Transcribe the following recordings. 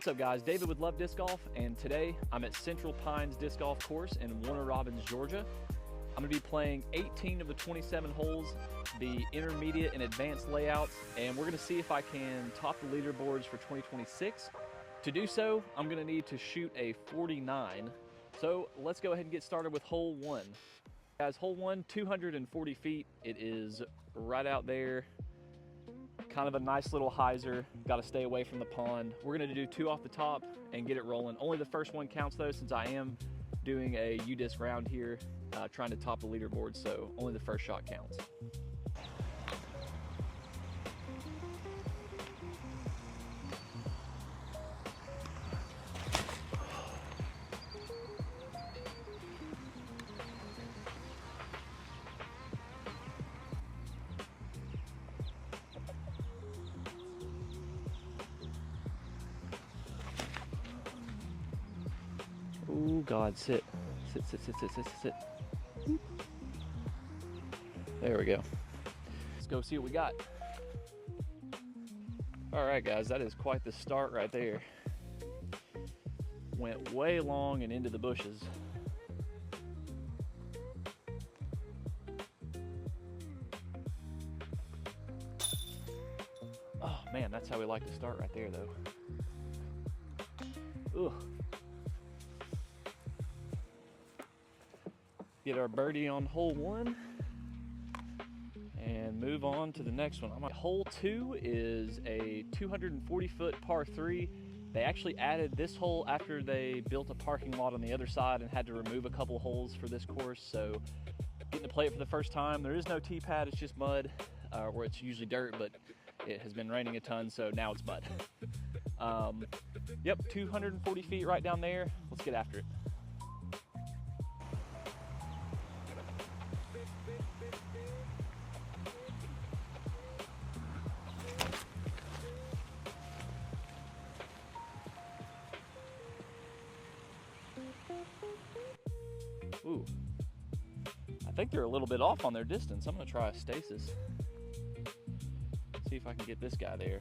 What's up guys, David with Love Disc Golf, and today I'm at Central Pines Disc Golf Course in Warner Robins, Georgia. I'm going to be playing 18 of the 27 holes, the intermediate and advanced layouts, and we're going to see if I can top the leaderboards for 2026. To do so, I'm going to need to shoot a 49. So let's go ahead and get started with hole 1. Guys, hole 1, 240 feet. It is right out there. Kind of a nice little hyzer. Got to stay away from the pond. We're going to do 2 off the top and get it rolling. Only the first one counts though, since I am doing a UDisc round here, trying to top the leaderboard, so only the first shot counts. Oh God, sit. Sit. There we go. Let's go see what we got. All right guys, that is quite the start right there. Went way long and into the bushes. Oh man, that's how we like to start right there though. Ugh. Get our birdie on hole 1 and move on to the next one. Hole 2 is a 240-foot par 3. They actually added this hole after they built a parking lot on the other side and had to remove a couple holes for this course. So getting to play it for the first time. There is no tee pad, it's just mud, where it's usually dirt, but it has been raining a ton, so now it's mud. Yep, 240 feet right down there. Let's get after it. Ooh, I think they're a little bit off on their distance. I'm gonna try a stasis. See if I can get this guy there.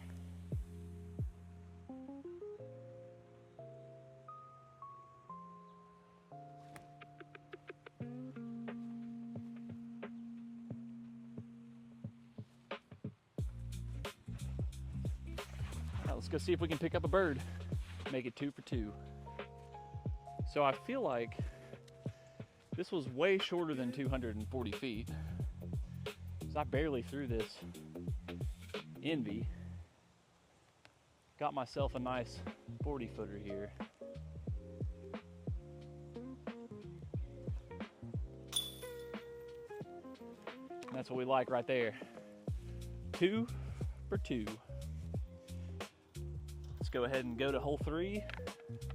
Now let's go see if we can pick up a bird. Make it 2 for 2. So I feel like this was way shorter than 240 feet. So I barely threw this envy. Got myself a nice 40-footer here. And that's what we like right there. 2 for 2. Let's go ahead and go to hole 3.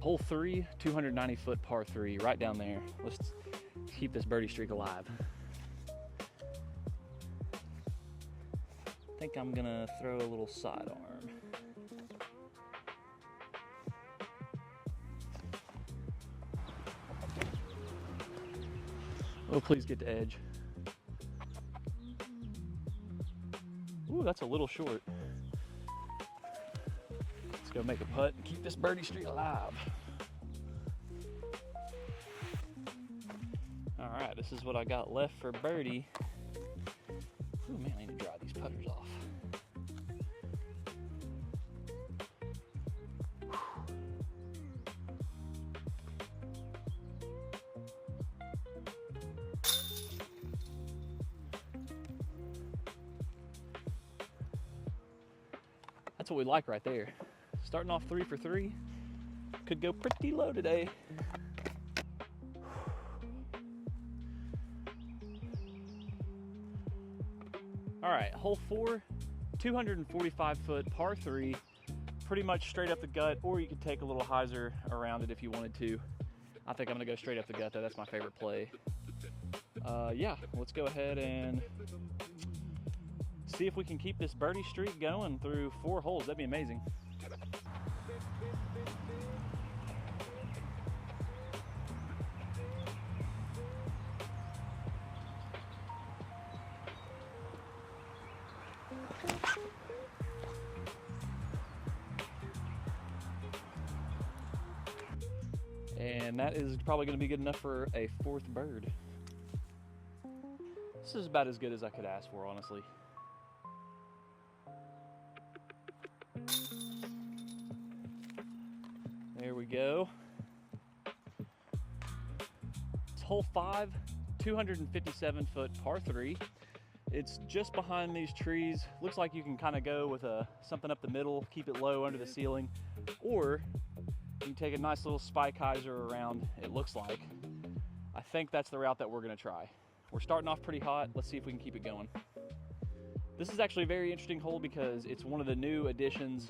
Hole 3, 290-foot par 3, right down there. Let's keep this birdie streak alive. I think I'm gonna throw a little sidearm. Oh, please get to edge. Ooh, that's a little short. Let's go make a putt and keep this birdie streak alive. All right, this is what I got left for birdie. Oh man, I need to dry these putters off. That's what we like right there. Starting off 3 for 3. Could go pretty low today. All right, hole 4, 245-foot par 3, pretty much straight up the gut, or you could take a little hyzer around it if you wanted to. I think I'm gonna go straight up the gut though, that's my favorite play. Yeah, let's go ahead and see if we can keep this birdie streak going through 4 holes. That'd be amazing. And that is probably going to be good enough for a 4th bird. This is about as good as I could ask for, honestly. There we go. It's hole 5, 257-foot par 3. It's just behind these trees. Looks like you can kind of go with something up the middle, keep it low under the ceiling, or you can take a nice little spike hyzer around, it looks like. I think that's the route that we're gonna try. We're starting off pretty hot. Let's see if we can keep it going. This is actually a very interesting hole because it's one of the new additions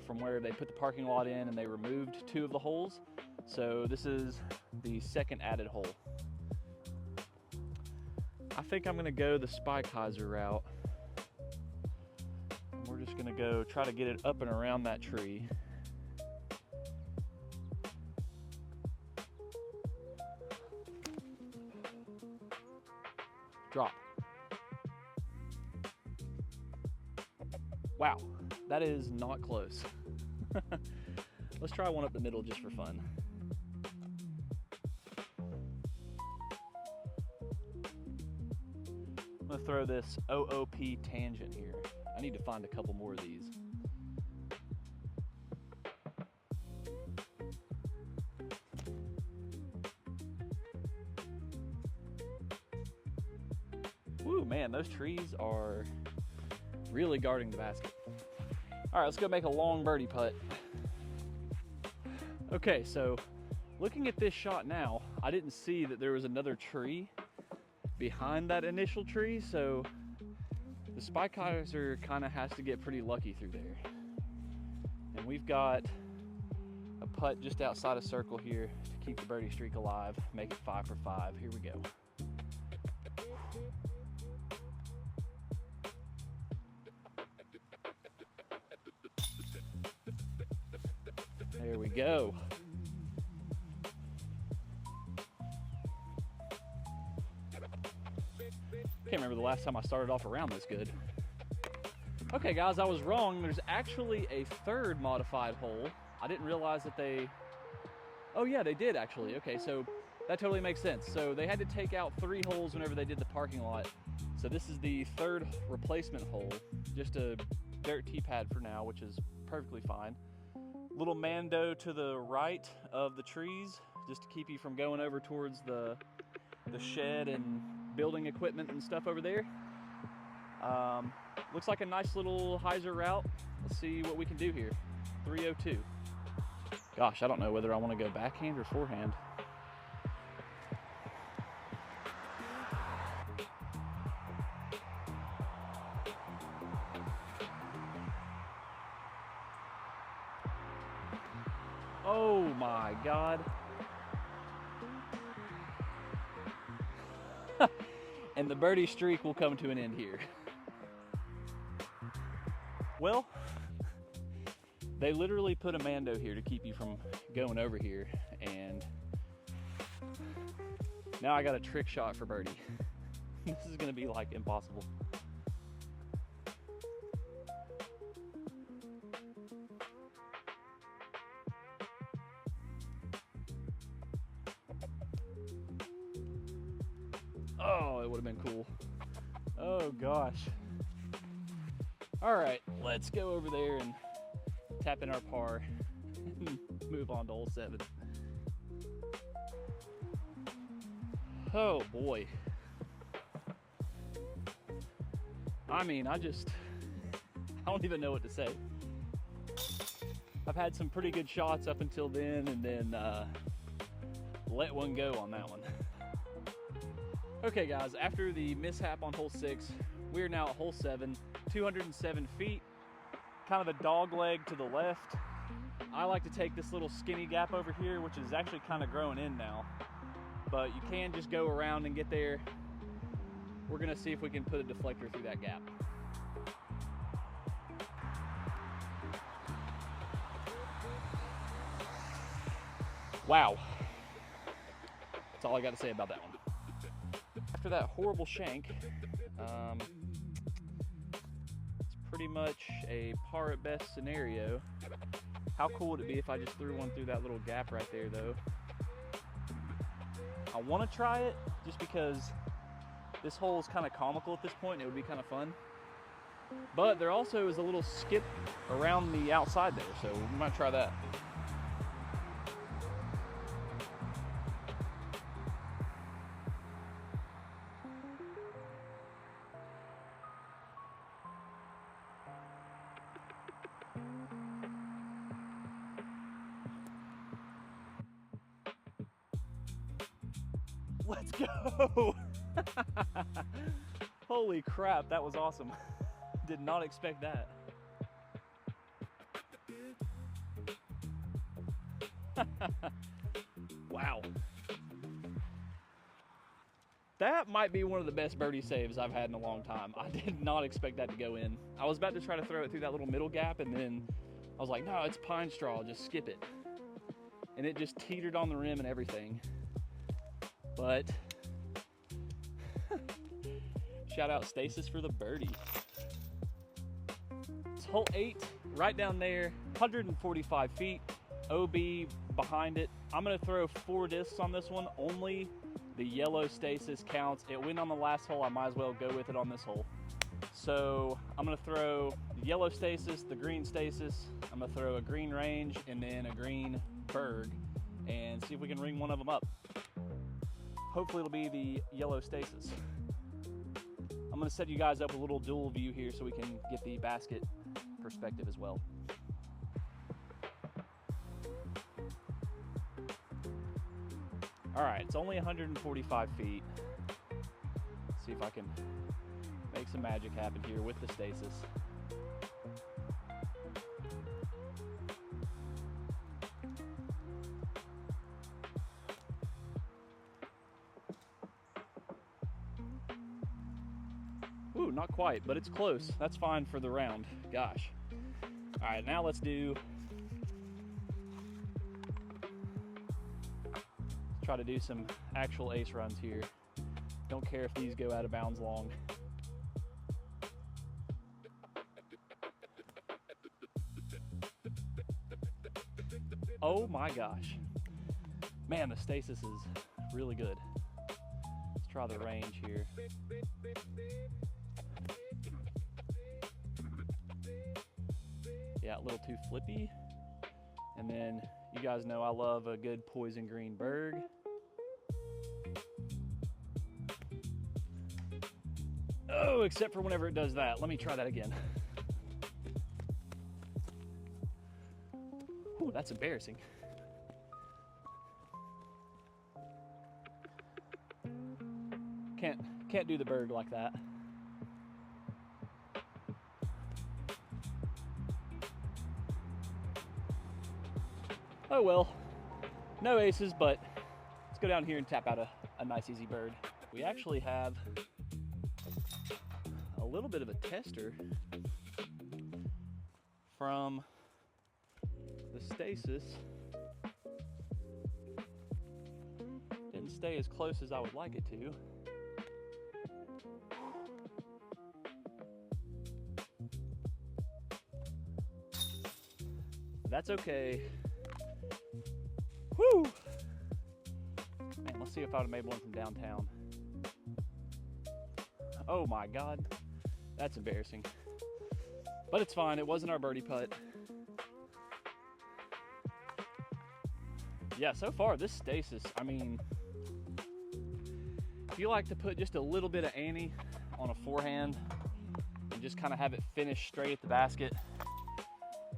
from where they put the parking lot in and they removed 2 of the holes. So this is the 2nd added hole. I think I'm gonna go the spike hyzer route. We're just gonna go try to get it up and around that tree. Drop. Wow, that is not close. Let's try one up the middle just for fun. I'm gonna throw this OOP tangent here. I need to find a couple more of these. Woo, man, those trees are really guarding the basket. All right, let's go make a long birdie putt. Okay, so looking at this shot now, I didn't see that there was another tree behind that initial tree, so the spike hyzer kind of has to get pretty lucky through there. And we've got a putt just outside a circle here to keep the birdie streak alive, make it 5 for 5. Here we go. There we go. Can't remember the last time I started off around this good. Okay guys, I was wrong. There's actually a 3rd modified hole. I didn't realize that oh yeah, they did actually. Okay, so that totally makes sense. So they had to take out 3 holes whenever they did the parking lot. So this is the 3rd replacement hole. Just a dirt tee pad for now, which is perfectly fine. Little Mando to the right of the trees, just to keep you from going over towards the shed and building equipment and stuff over there. Looks like a nice little hyzer route. Let's see what we can do here. 302. Gosh, I don't know whether I want to go backhand or forehand. Oh my God. And the birdie streak will come to an end here. Well, they literally put a Mando here to keep you from going over here, and now I got a trick shot for birdie. This is gonna be like impossible. Oh, it would have been cool. Oh gosh. All right, let's go over there and tap in our par and move on to hole 7. Oh boy. I mean, I don't even know what to say. I've had some pretty good shots up until then, and then let one go on that one. Okay guys, after the mishap on hole 6, we are now at hole 7, 207 feet, kind of a dog leg to the left. I like to take this little skinny gap over here, which is actually kind of growing in now, but you can just go around and get there. We're gonna see if we can put a deflector through that gap. Wow. That's all I got to say about that one. After that horrible shank, it's pretty much a par at best scenario. How cool would it be if I just threw one through that little gap right there though? want to try it just because this hole is kind of comical at this point and it would be kind of fun. But there also is a little skip around the outside there, so we might try that. Let's go! Holy crap, that was awesome. Did not expect that. Wow. That might be one of the best birdie saves I've had in a long time. I did not expect that to go in. I was about to try to throw it through that little middle gap, and then I was like, no, it's pine straw, just skip it. And it just teetered on the rim and everything. But shout out Stasis for the birdie. It's hole 8, right down there, 145 feet, OB behind it. I'm gonna throw 4 discs on this one. Only the yellow Stasis counts. It went on the last hole, I might as well go with it on this hole. So I'm gonna throw the yellow Stasis, the green Stasis, I'm gonna throw a green range and then a green berg and see if we can ring one of them up. Hopefully it'll be the yellow Stasis. I'm gonna set you guys up a little dual view here so we can get the basket perspective as well. All right, it's only 145 feet. Let's see if I can make some magic happen here with the Stasis. Ooh, not quite, but it's close. That's fine for the round. Gosh. All right, now let's try to do some actual ace runs here. Don't care if these go out of bounds long. Oh my gosh. Man, the Stasis is really good. Let's try the range here. Yeah, a little too flippy. And then you guys know I love a good poison green berg. Oh, except for whenever it does that. Let me try that again. Ooh, that's embarrassing. Can't do the berg like that. Oh well, no aces, but let's go down here and tap out a nice easy bird. We actually have a little bit of a tester from the Stasis. Didn't stay as close as I would like it to. That's okay. Woo! Man, let's see if I would have made one from downtown. Oh my God, that's embarrassing. But it's fine, it wasn't our birdie putt. Yeah, so far this Stasis, I mean, if you like to put just a little bit of ante on a forehand and just kind of have it finish straight at the basket,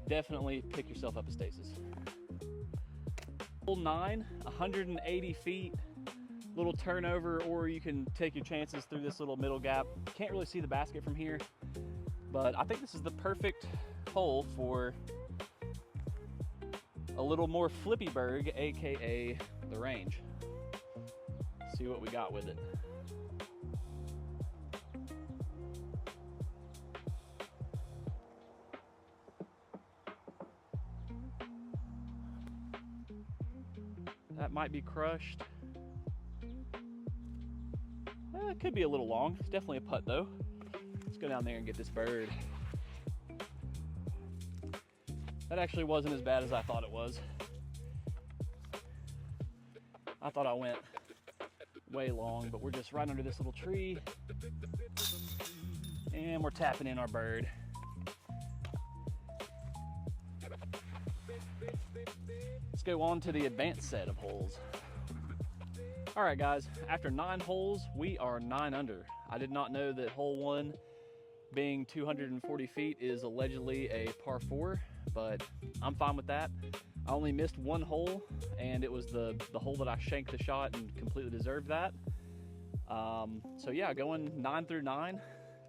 definitely pick yourself up a Stasis. Hole 9, 180 feet, little turnover, or you can take your chances through this little middle gap. Can't really see the basket from here, but I think this is the perfect hole for a little more flippy berg, aka the range. See what we got with it. That might be crushed. It could be a little long. It's definitely a putt though. Let's go down there and get this bird. That actually wasn't as bad as I thought it was. I thought I went way long, but we're just right under this little tree and we're tapping in our bird. Let's go on to the advanced set of holes. All right, guys, after 9 holes, we are 9 under. I did not know that hole 1, being 240 feet, is allegedly a par 4, but I'm fine with that. I only missed 1 hole, and it was the hole that I shanked the shot and completely deserved that. So yeah, going 9 through 9,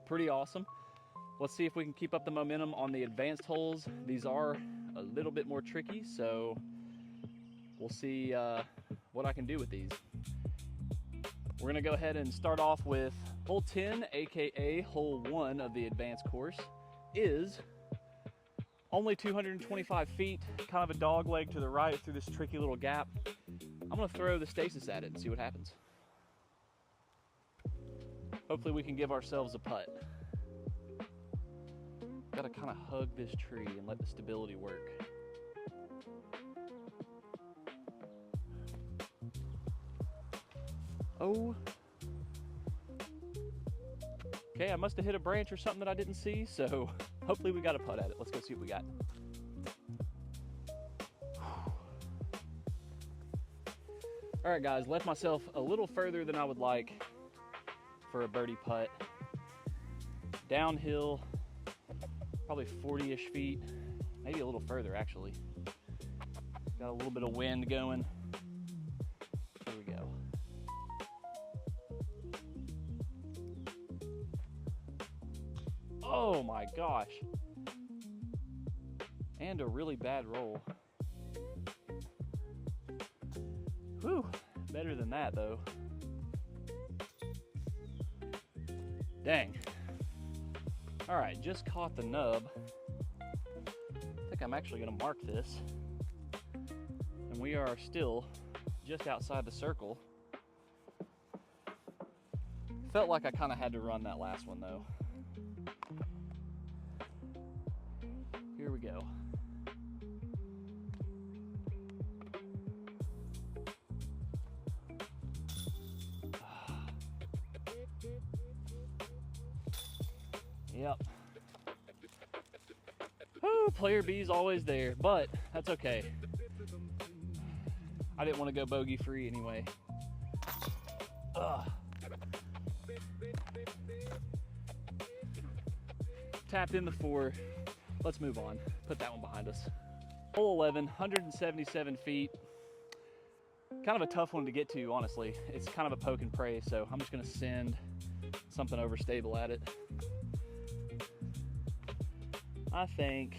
pretty awesome. Let's see if we can keep up the momentum on the advanced holes. These are a little bit more tricky, so we'll see what I can do with these. We're gonna go ahead and start off with hole 10, AKA hole 1 of the advanced course. Is only 225 feet, kind of a dog leg to the right through this tricky little gap. I'm gonna throw the stasis at it and see what happens. Hopefully we can give ourselves a putt. Gotta kind of hug this tree and let the stability work. Oh. Okay, I must have hit a branch or something that I didn't see, so hopefully we got a putt at it. Let's go see what we got. All right, guys, left myself a little further than I would like for a birdie putt. Downhill, probably 40-ish feet, maybe a little further actually. Got a little bit of wind going. Here we go. Oh my gosh. And a really bad roll. Whew, better than that though. Dang. All right, just caught the nub. I think I'm actually gonna mark this. And we are still just outside the circle. Felt like I kind of had to run that last one though. Here we go. Yep. Whew, player B is always there, but that's okay. I didn't want to go bogey free anyway. Ugh. Tapped in the 4. Let's move on. Put that one behind us. Hole 11, 177 feet. Kind of a tough one to get to, honestly. It's kind of a poke and pray, so I'm just gonna send something overstable at it. I think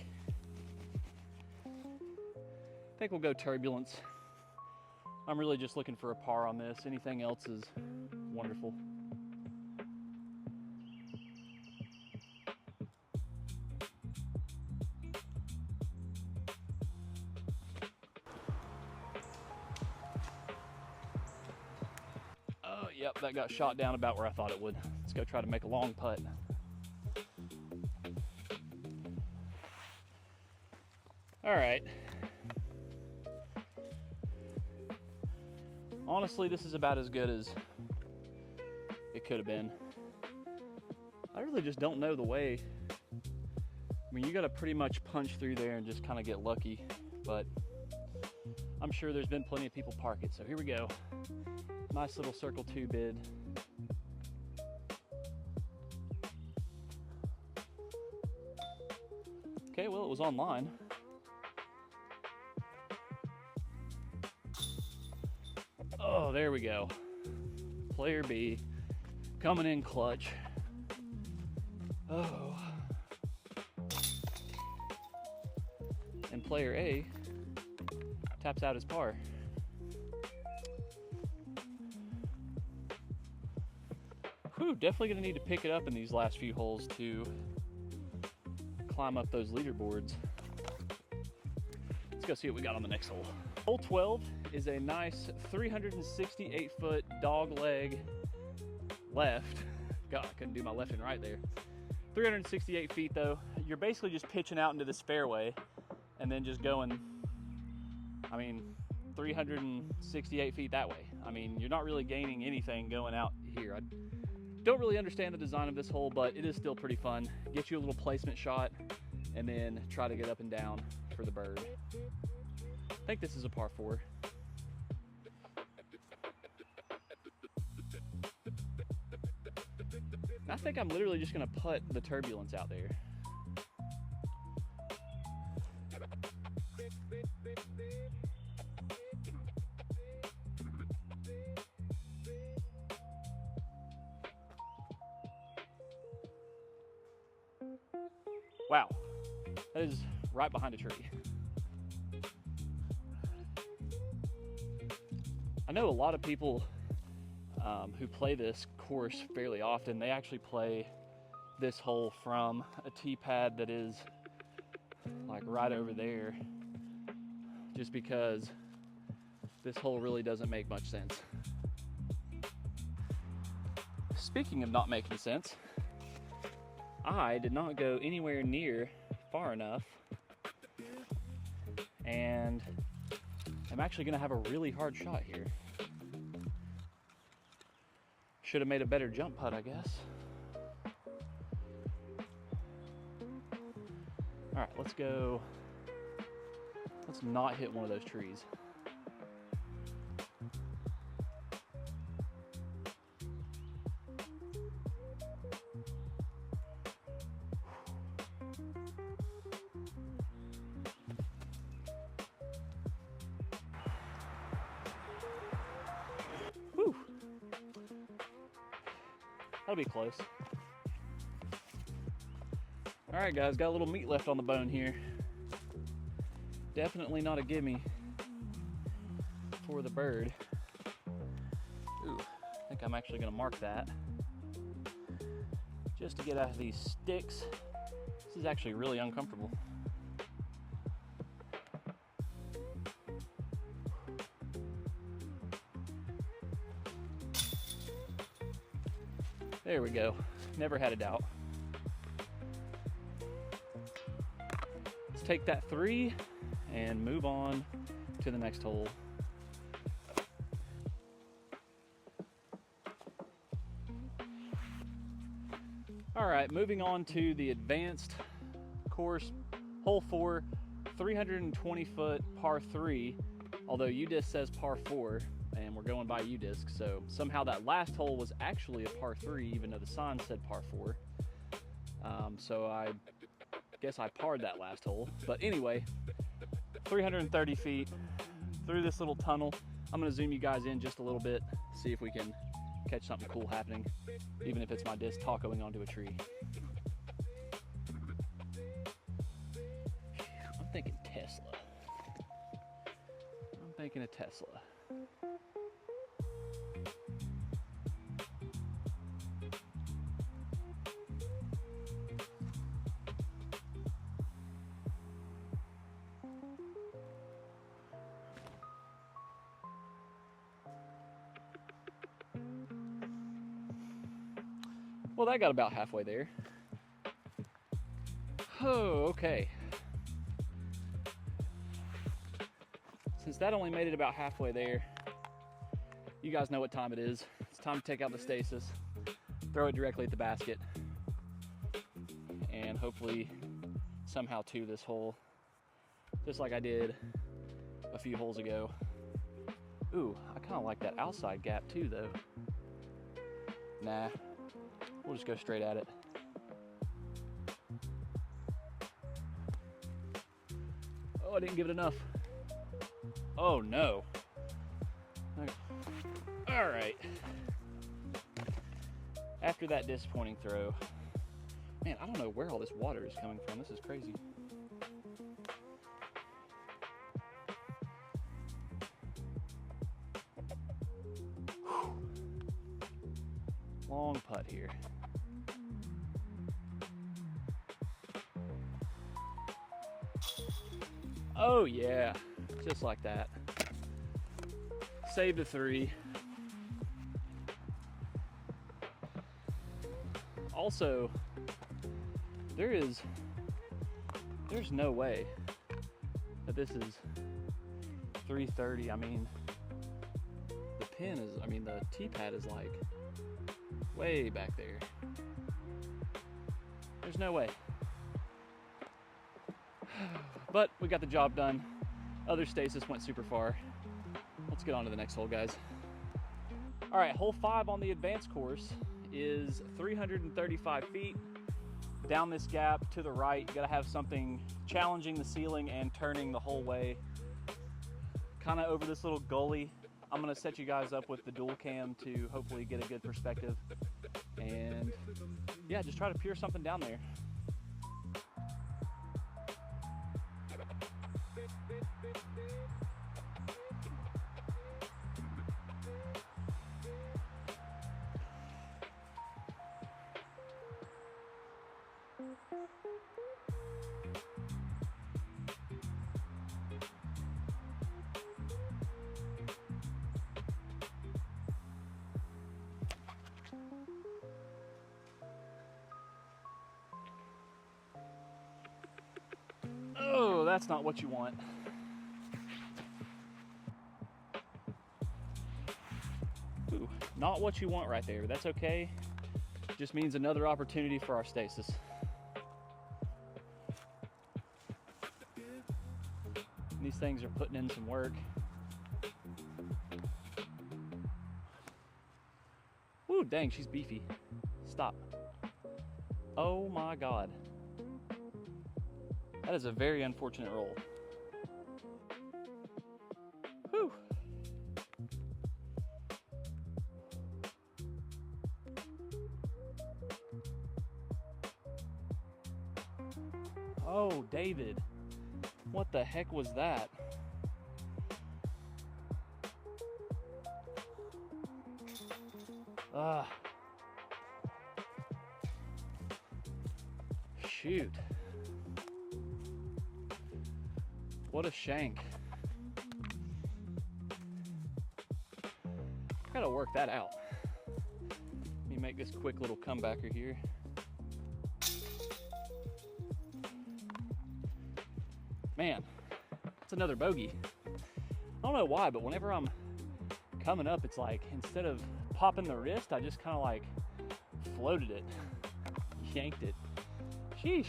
we'll go turbulence. I'm really just looking for a par on this. Anything else is wonderful. Oh, yep, that got shot down about where I thought it would. Let's go try to make a long putt. All right. Honestly, this is about as good as it could have been. I really just don't know the way. I mean, you got to pretty much punch through there and just kind of get lucky, but I'm sure there's been plenty of people park it. So here we go. Nice little circle 2 bid. Okay, well, it was online. Oh, there we go. Player B coming in clutch. Oh. And player A taps out his par. Whew, definitely gonna need to pick it up in these last few holes to climb up those leaderboards. Let's go see what we got on the next hole. Hole 12 is a nice 368-foot dog leg left. God, I couldn't do my left and right there. 368 feet though. You're basically just pitching out into this fairway and then just going, I mean, 368 feet that way. I mean, you're not really gaining anything going out here. I don't really understand the design of this hole, but it is still pretty fun. Get you a little placement shot and then try to get up and down for the bird. I think this is a par 4. I think I'm literally just gonna putt the turbulence out there. Wow, that is right behind a tree. I know a lot of people who play this course fairly often, they actually play this hole from a tee pad that is like right over there, just because this hole really doesn't make much sense. Speaking of not making sense, I did not go anywhere near far enough, and I'm actually gonna have a really hard shot here. Should have made a better jump putt, I guess. All right, let's go. Let's not hit one of those trees. Whew. That'll be close. All right, guys, got a little meat left on the bone here. Definitely not a gimme for the bird. Ooh, I think I'm actually gonna mark that just to get out of these sticks. This is actually really uncomfortable. There we go. Never had a doubt. Let's take that 3 and move on to the next hole. All right, moving on to the advanced course, hole 4, 320-foot par 3, although UDisc says par 4, and we're going by UDisc, so somehow that last hole was actually a par 3, even though the sign said par 4. So I guess I parred that last hole. But anyway, 330 feet through this little tunnel. I'm gonna zoom you guys in just a little bit, see if we can catch something cool happening, even if it's my disc tacoing onto a tree. I'm thinking Tesla. I'm thinking a Tesla. Well, that got about halfway there. Oh, okay. Since that only made it about halfway there, you guys know what time it is. It's time to take out the stasis, throw it directly at the basket, and hopefully somehow to this hole, just like I did a few holes ago. Ooh, I kind of like that outside gap too, though. Nah. We'll just go straight at it. Oh, I didn't give it enough. Oh no. Okay. All right. After that disappointing throw, man, I don't know where all this water is coming from. This is crazy. Whew. Long putt here. Oh yeah, just like that. Save the 3. Also, there's no way that this is 330. I mean, the pin is, I mean, the tee pad is like way back there. There's no way. But we got the job done. Other stasis went super far. Let's get on to the next hole, guys. All right, hole 5 on the advanced course is 335 feet. Down this gap to the right, you gotta have something challenging the ceiling and turning the whole way. Kind of over this little gully. I'm gonna set you guys up with the dual cam to hopefully get a good perspective. And yeah, just try to peer something down there. Oh, that's not what you want. Ooh, not what you want right there, but that's okay. Just means another opportunity for our stasis. These things are putting in some work. Ooh, dang, she's beefy. Stop. Oh my God. That is a very unfortunate roll. Whew. Oh, David. What the heck was that? Shoot. What a shank. Gotta work that out. Let me make this quick little comebacker here. Man, it's another bogey. I don't know why, but whenever I'm coming up, it's like instead of popping the wrist, I just kind of like floated it, yanked it. Sheesh.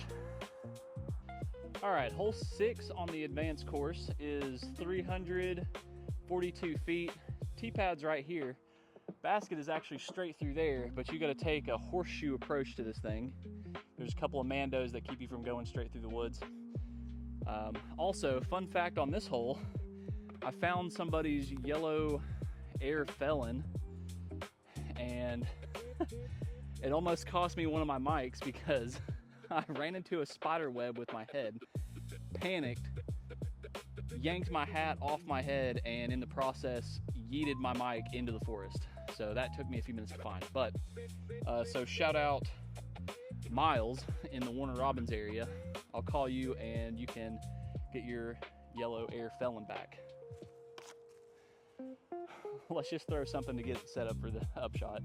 All right, hole 6 on the advanced course is 342 feet. Tee pad's right here. Basket is actually straight through there, but you got to take a horseshoe approach to this thing. There's a couple of mandos that keep you from going straight through the woods. Also, fun fact on this hole, I found somebody's yellow air felon, and it almost cost me one of my mics because I ran into a spider web with my head, panicked, yanked my hat off my head, and in the process, yeeted my mic into the forest. So that took me a few minutes to find. But, so shout out Miles in the Warner Robins area. I'll call you and you can get your yellow air felon back. Let's just throw something to get set up for the upshot.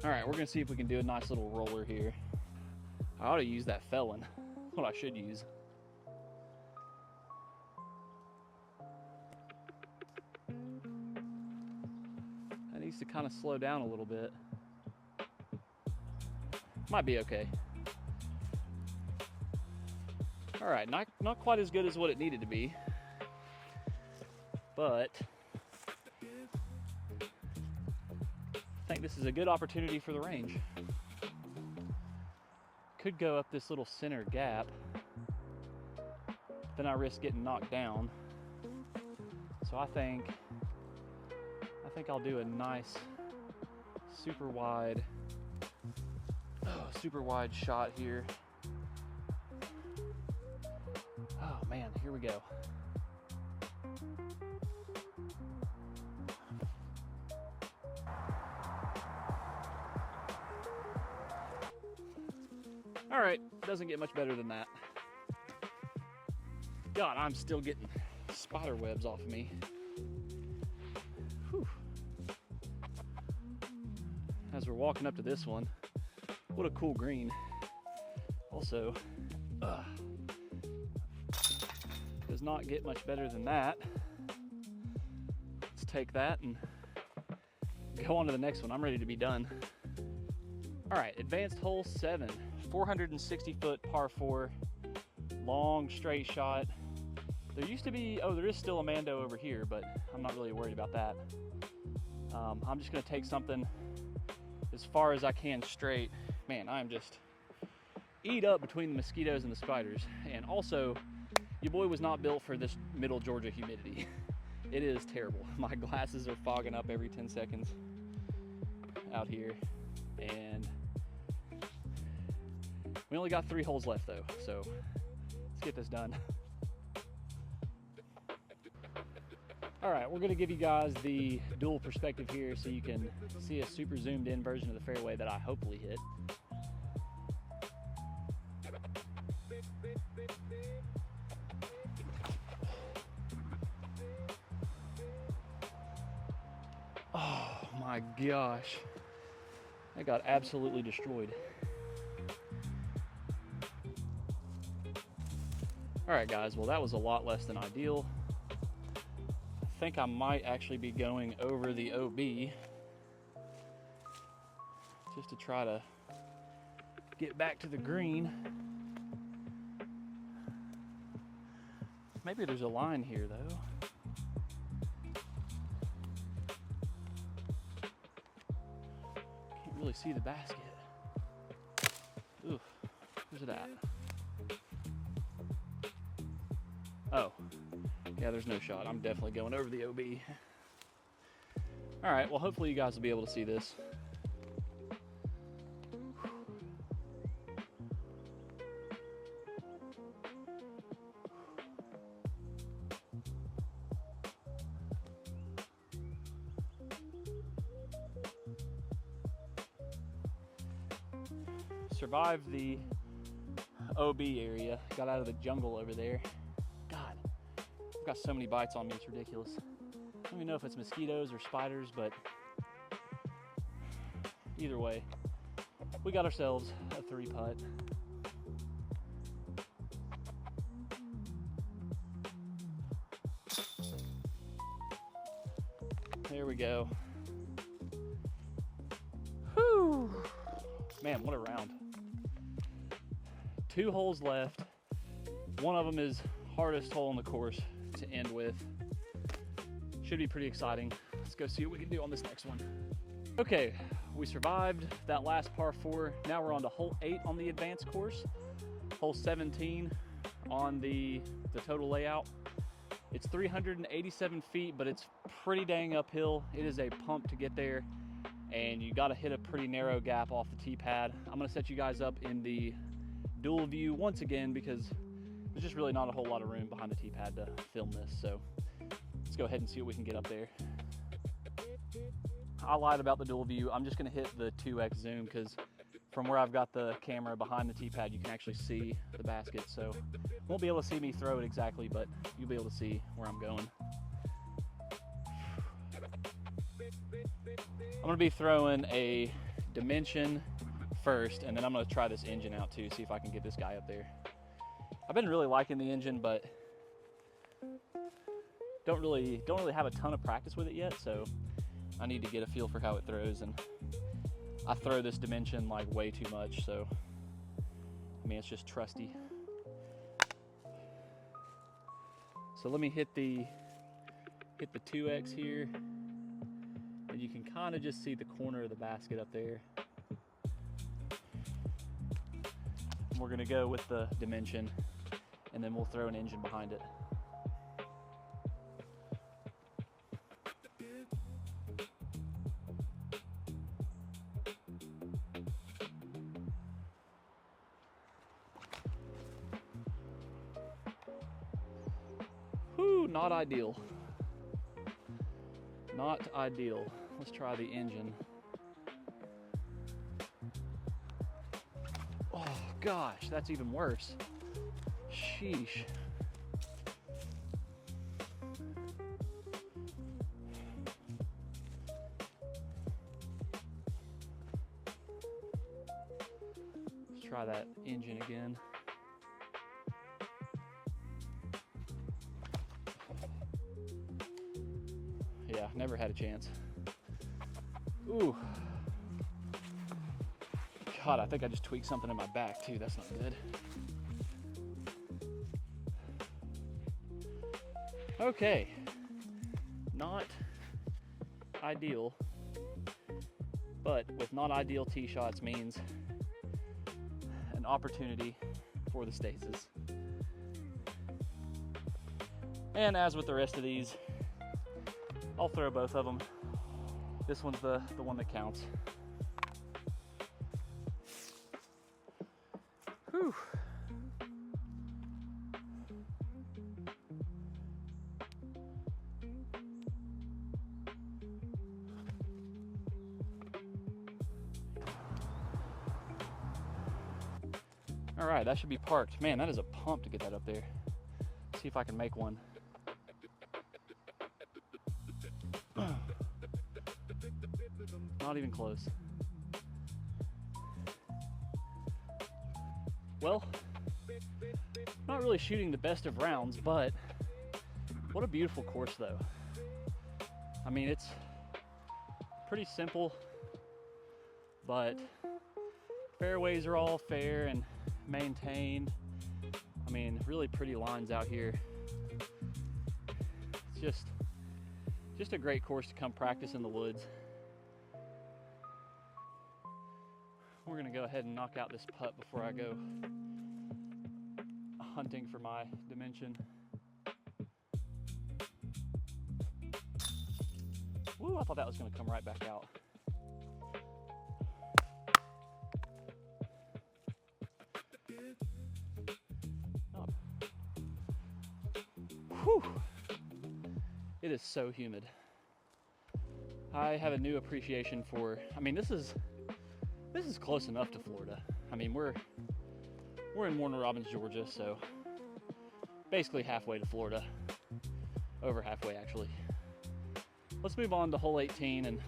All right, we're gonna see if we can do a nice little roller here. I ought to use that felon. That's what I should use. That needs to kind of slow down a little bit. Might be okay. All right, not quite as good as what it needed to be, but I think this is a good opportunity for the range. Could go up this little center gap, then I risk getting knocked down. So I think I'll do a nice super wide shot here. Oh man, here we go. All right, doesn't get much better than that. God, I'm still getting spider webs off of me. Whew. As we're walking up to this one, what a cool green. Also, does not get much better than that. take that and go on to the next one. I'm ready to be done. All right, advanced hole 7, 460-foot par 4, long straight shot. There used to be, oh, there is still a Mando over here, but I'm not really worried about that. I'm just gonna take something as far as I can straight. Man, I'm just eat up between the mosquitoes and the spiders. And also, your boy was not built for this middle Georgia humidity. It is terrible. My glasses are fogging up every 10 seconds out here. And we only got 3 holes left though, so let's get this done. All right, we're gonna give you guys the dual perspective here so you can see a super zoomed in version of the fairway that I hopefully hit. Oh my gosh, I got absolutely destroyed. All right guys, well that was a lot less than ideal. I think I might actually be going over the OB just to try to get back to the green. Maybe there's a line here though. Can't really see the basket. Ooh, where's it at? Oh, yeah, there's no shot. I'm definitely going over the OB. All right, well, hopefully you guys will be able to see this. Survived the OB area, got out of the jungle over there. God, I've got so many bites on me, it's ridiculous. I don't even know if it's mosquitoes or spiders, but either way, we got ourselves a 3-putt. There we go. Whew. Man, what a round. 2 holes left. One of them is hardest hole on the course to end with. Should be pretty exciting. Let's go see what we can do on this next one. Okay, we survived that last par 4. Now we're on to hole 8 on the advanced course. Hole 17 on the total layout. It's 387 feet, but it's pretty dang uphill. It is a pump to get there, and you gotta hit a pretty narrow gap off the tee pad. I'm gonna set you guys up in the dual view once again because there's just really not a whole lot of room behind the tee pad to film this. So let's go ahead and see what we can get up there. I lied about the dual view. I'm just gonna hit the 2x zoom because from where I've got the camera behind the tee pad, you can actually see the basket. So won't be able to see me throw it exactly, but you'll be able to see where I'm going. I'm gonna be throwing a dimension first, and then I'm gonna try this engine out too, see if I can get this guy up there. I've been really liking the engine, but don't really have a ton of practice with it yet, so I need to get a feel for how it throws. And I throw this dimension like way too much, so I mean it's just trusty. So let me hit the 2x here, and you can kind of just see the corner of the basket up there. We're gonna go with the dimension, and then we'll throw an engine behind it. Whew, not ideal. Not ideal. Let's try the engine. Oh gosh, that's even worse. Sheesh. Let's try that engine again. Yeah, had a chance. Ooh. God, I think I just tweaked something in my back too. That's not good. Okay. Not ideal, but with not ideal tee shots means an opportunity for the stasis. And as with the rest of these, I'll throw both of them. This one's the one that counts. Whew. All right, that should be parked. Man, that is a pump to get that up there. See if I can make one. Not even close. Well, not really shooting the best of rounds, but what a beautiful course though. I mean, it's pretty simple, but fairways are all fair and maintained. I mean, really pretty lines out here. It's just a great course to come practice in the woods. We're gonna go ahead and knock out this putt before I go hunting for my dimension. Woo, I thought that was gonna come right back out. Oh. Whew. It is so humid. I have a new appreciation for, I mean, this is close enough to Florida. I mean, we're in Warner Robins, Georgia, so basically halfway to Florida. Over halfway, actually. Let's move on to hole 18 and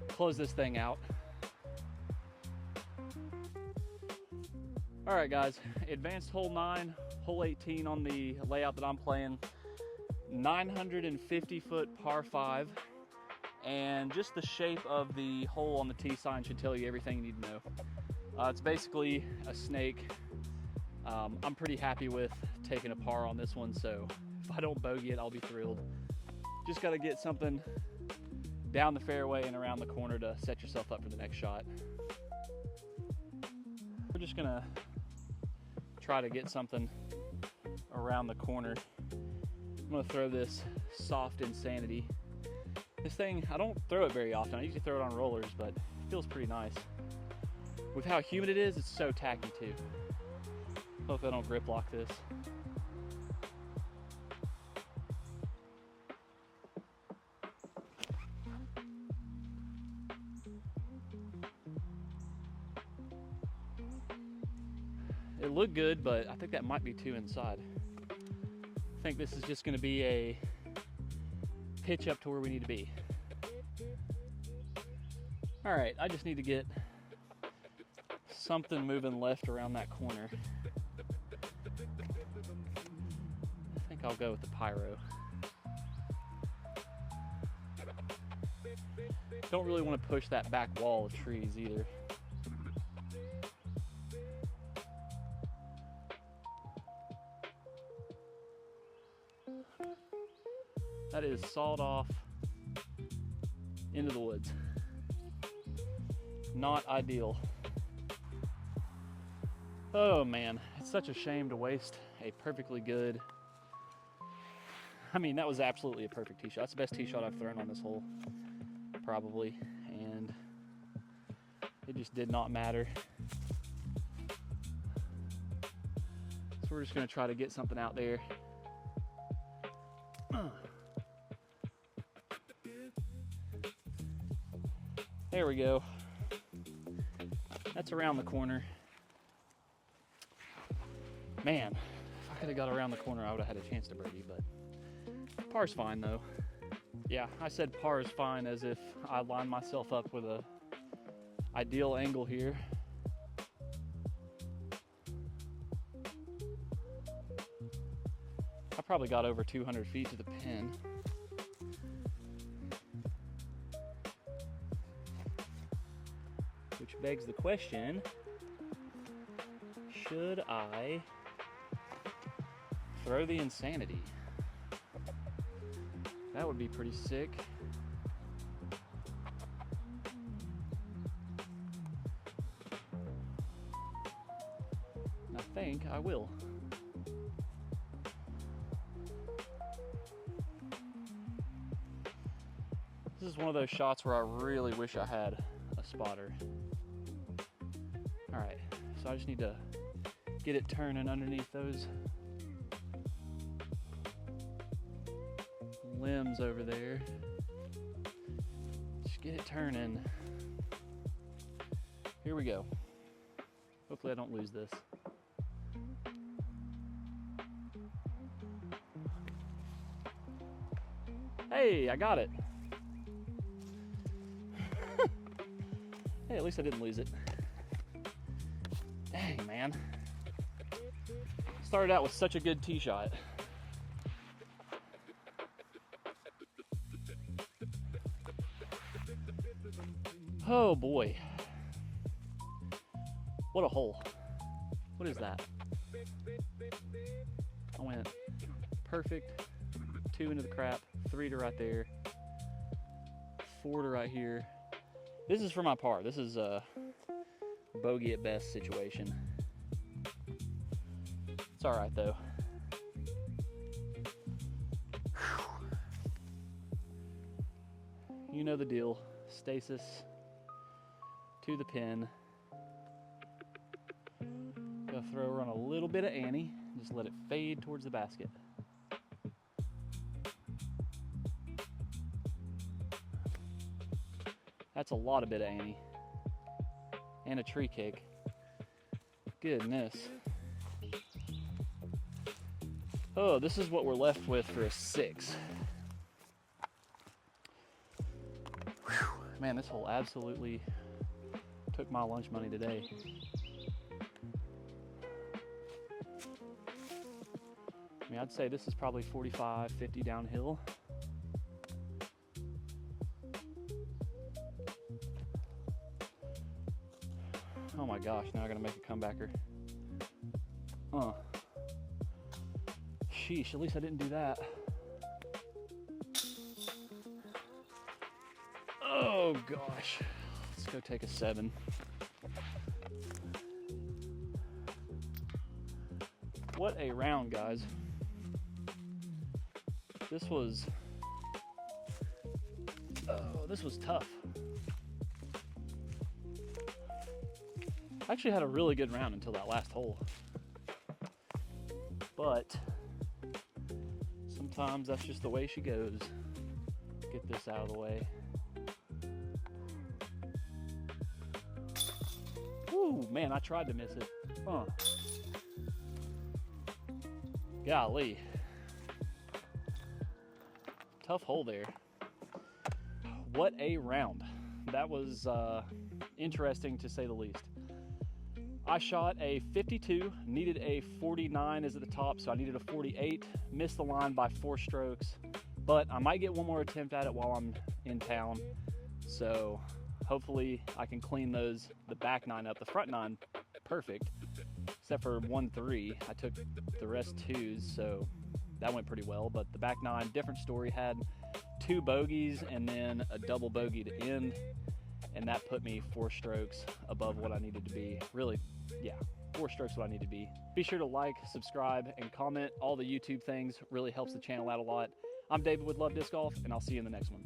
close this thing out. All right, guys, advanced hole 9, hole 18 on the layout that I'm playing. 950-foot par 5. And just the shape of the hole on the tee sign should tell you everything you need to know. It's basically a snake. I'm pretty happy with taking a par on this one, so if I don't bogey it, I'll be thrilled. Just got to get something down the fairway and around the corner to set yourself up for the next shot. We're just gonna try to get something around the corner. I'm gonna throw this Soft Insanity. This thing, I don't throw it very often. I usually throw it on rollers, but it feels pretty nice. With how humid it is, it's so tacky too. Hope I don't grip lock this. It looked good, but I think that might be too inside. I think this is just gonna be a pitch up to where we need to be. All right, I just need to get something moving left around that corner. I think I'll go with the pyro. Don't really want to push that back wall of trees either. That is sawed off into the woods. Not ideal. Oh man, it's such a shame to waste a perfectly good, I mean, that was absolutely a perfect tee shot. That's the best tee shot I've thrown on this hole, probably, and it just did not matter. So we're just gonna try to get something out there. There we go. That's around the corner. Man, if I could have got around the corner, I would have had a chance to birdie, but par's fine though. Yeah, I said par is fine as if I lined myself up with a ideal angle here. I probably got over 200 feet to the pin. which begs the question, should I throw the insanity? That would be pretty sick. I think I will. This is one of those shots where I really wish I had a spotter. All right, so I just need to get it turning underneath those limbs over there. Just get it turning. Here we go. Hopefully I don't lose this. Hey, I got it. Hey, at least I didn't lose it. Dang, man. Started out with such a good tee shot. Oh boy. What a hole. What is that? I went perfect, 2 into the crap, 3 to right there, 4 to right here. This is for my par. This is a bogey at best situation. It's all right though. Whew. You know the deal. Stasis to the pin. Gonna throw her on a little bit of Annie. Just let it fade towards the basket. That's a lot of bit of Annie. And a tree cake. Goodness. Oh, this is what we're left with for a 6. Whew. Man, this hole absolutely took my lunch money today. I mean, I'd say this is probably 45, 50 downhill. Oh my gosh, now I gotta make a comebacker. Sheesh, at least I didn't do that. Oh gosh. Let's go take a 7. What a round, guys. This was tough. I actually had a really good round until that last hole. But sometimes that's just the way she goes. Get this out of the way. Ooh, man, I tried to miss it. Golly. Tough hole there. What a round. That was interesting to say the least. I shot a 52, needed a 49 is at the top, so I needed a 48. Missed the line by 4 strokes, but I might get one more attempt at it while I'm in town. So hopefully I can clean the back 9 up. The front 9, perfect, except for 1-3. I took the rest 2s, so that went pretty well. But the back 9, different story, had 2 bogeys and then a double bogey to end. And that put me 4 strokes above what I needed to be. Really, yeah, 4 strokes what I need to be. Be sure to like, subscribe, and comment. All the YouTube things really helps the channel out a lot. I'm David with Love Disc Golf, and I'll see you in the next one.